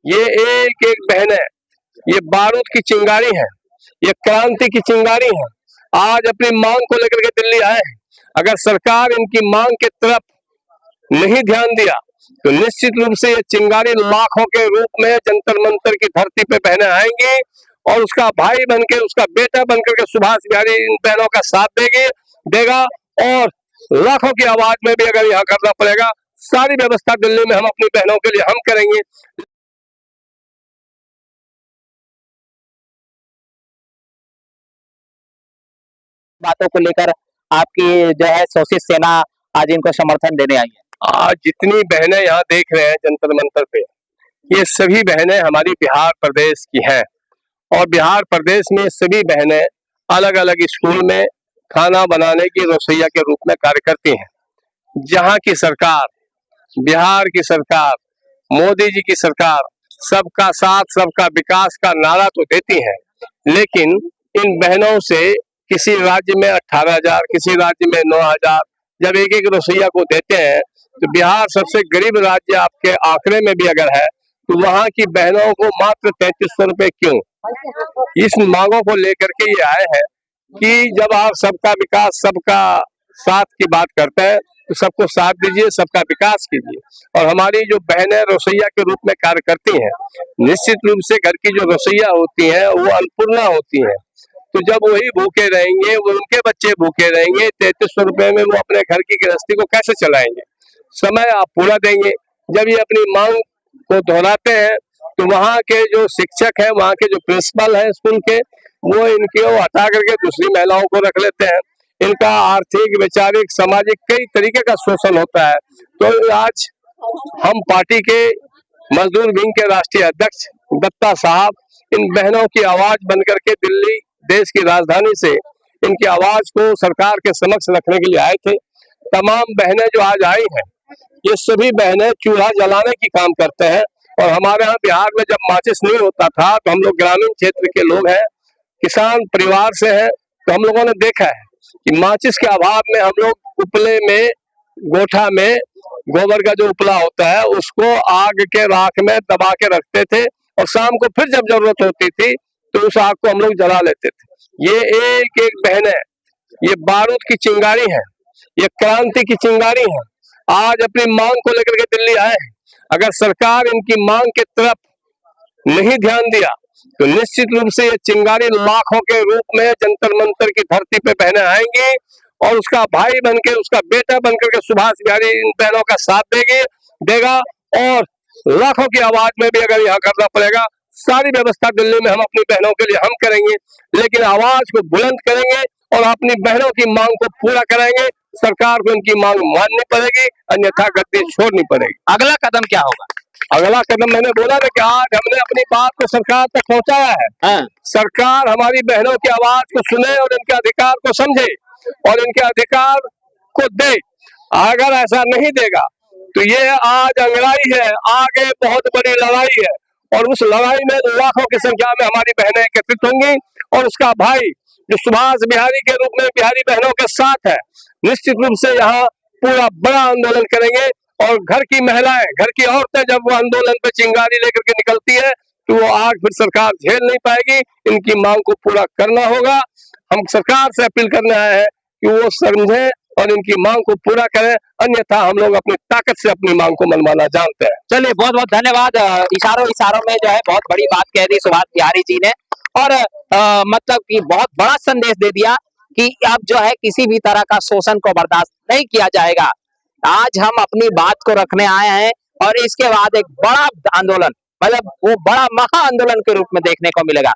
ये एक एक बहनें, ये बारूद की चिंगारी है, ये क्रांति की चिंगारी है। आज अपनी मांग को लेकर के दिल्ली आए हैं। अगर सरकार इनकी मांग की तरफ नहीं ध्यान दिया तो निश्चित रूप से ये चिंगारी लाखों के रूप में जंतर मंतर की धरती पे बहनें आएंगी और उसका भाई बनकर, उसका बेटा बनकर के सुभाष बिहारी इन बहनों का साथ देगा और लाखों की आवाज में भी अगर यहाँ करना पड़ेगा, सारी व्यवस्था दिल्ली में हम अपनी बहनों के लिए हम करेंगे। बातों को लेकर आपकी जो है शोषित सेना आज इनको समर्थन देने आई है। आज जितनी बहनें यहाँ देख रहे हैं जंतर मंतर पे, ये सभी बहनें हमारी बिहार प्रदेश की हैं और बिहार प्रदेश में सभी बहनें अलग अलग स्कूल में खाना बनाने की रसोइया के रूप में कार्य करती हैं। जहाँ की सरकार, बिहार की सरकार, मोदी जी की सरकार सबका साथ सबका विकास का नारा तो देती है, लेकिन इन बहनों से किसी राज्य में 18,000, किसी राज्य में 9,000 जब एक एक रसोइया को देते हैं तो बिहार सबसे गरीब राज्य आपके आंकड़े में भी अगर है तो वहाँ की बहनों को मात्र 3300 रुपए क्यों? इस मांगों को लेकर के ये आए हैं कि जब आप सबका विकास सबका साथ की बात करते हैं तो सबको साथ दीजिए, सबका विकास कीजिए। और हमारी जो बहनें रसोइया के रूप में कार्य करती हैं, निश्चित रूप से घर की जो रसोइया होती हैं वो अन्नपूर्णा होती हैं। तो जब वही भूखे रहेंगे, वो उनके बच्चे भूखे रहेंगे, 3300 रुपए में वो अपने घर की गृहस्थी को कैसे चलाएंगे? समय आप पूरा देंगे। जब ये अपनी मांग को दोहराते हैं तो वहाँ के जो शिक्षक हैं, वहाँ के जो प्रिंसिपल हैं स्कूल के, वो इनको हटा करके दूसरी महिलाओं को रख लेते हैं। इनका आर्थिक, वैचारिक, सामाजिक कई तरीके का शोषण होता है। तो आज हम पार्टी के मजदूर विंग के राष्ट्रीय अध्यक्ष दत्ता साहब इन बहनों की आवाज बनकर के दिल्ली देश की राजधानी से इनकी आवाज को सरकार के समक्ष रखने के लिए आए थे। तमाम बहनें जो आज आई हैं, ये सभी बहनें चूल्हा जलाने की काम करते हैं और हमारे यहाँ बिहार में जब माचिस नहीं होता था तो हम लोग ग्रामीण क्षेत्र के लोग हैं, किसान परिवार से हैं, तो हम लोगों ने देखा है कि माचिस के अभाव में हम लोग उपले में, गोठा में गोबर का जो उपला होता है उसको आग के राख में दबा के रखते थे और शाम को फिर जब जरूरत होती थी तो उस आग को हम लोग जला लेते थे। ये एक एक बहनें, ये बारूद की चिंगारी है, ये क्रांति की चिंगारी है। आज अपनी मांग को लेकर के दिल्ली आए हैं। अगर सरकार इनकी मांग की तरफ नहीं ध्यान दिया तो निश्चित रूप से ये चिंगारी लाखों के रूप में जंतर मंतर की धरती पे बहनें आएंगी और उसका भाई बनके, उसका बेटा बनकर के सुभाष बिहारी इन बहनों का साथ देगा और लाखों की आवाज में भी अगर यहाँ करना पड़ेगा, सारी व्यवस्था दिल्ली में हम अपनी बहनों के लिए हम करेंगे। लेकिन आवाज को बुलंद करेंगे और अपनी बहनों की मांग को पूरा कराएंगे। सरकार को इनकी मांग माननी पड़ेगी, अन्यथा गद्दी छोड़नी पड़ेगी। अगला कदम क्या होगा? अगला कदम मैंने बोला ना कि आज हमने अपनी बात को सरकार तक पहुंचाया है। सरकार हमारी बहनों की आवाज को सुने और इनके अधिकार को समझे और इनके अधिकार को दे। अगर ऐसा नहीं देगा तो ये आज अंगड़ाई है, आगे बहुत बड़ी लड़ाई है और उस लड़ाई में लाखों की संख्या में हमारी बहनें एकत्रित होंगी और उसका भाई जो सुभाष बिहारी के रूप में बिहारी बहनों के साथ है, निश्चित रूप से यहाँ पूरा बड़ा आंदोलन करेंगे। और घर की महिलाएं, घर की औरतें जब वो आंदोलन पे चिंगारी लेकर के निकलती है तो वो आग फिर सरकार झेल नहीं पाएगी। इनकी मांग को पूरा करना होगा। हम सरकार से अपील करने आए हैं कि वो समझे और इनकी मांग को पूरा करें, अन्यथा हम लोग अपनी ताकत से अपनी मांग को मनवाना जानते हैं। चलिए, बहुत बहुत धन्यवाद। इशारों में जो है बहुत बड़ी बात कह दी सुभाष बिहारी जी ने और मतलब कि बहुत बड़ा संदेश दे दिया कि अब जो है किसी भी तरह का शोषण को बर्दाश्त नहीं किया जाएगा। आज हम अपनी बात को रखने आए हैं और इसके बाद एक बड़ा आंदोलन, मतलब वो बड़ा महा आंदोलन के रूप में देखने को मिलेगा।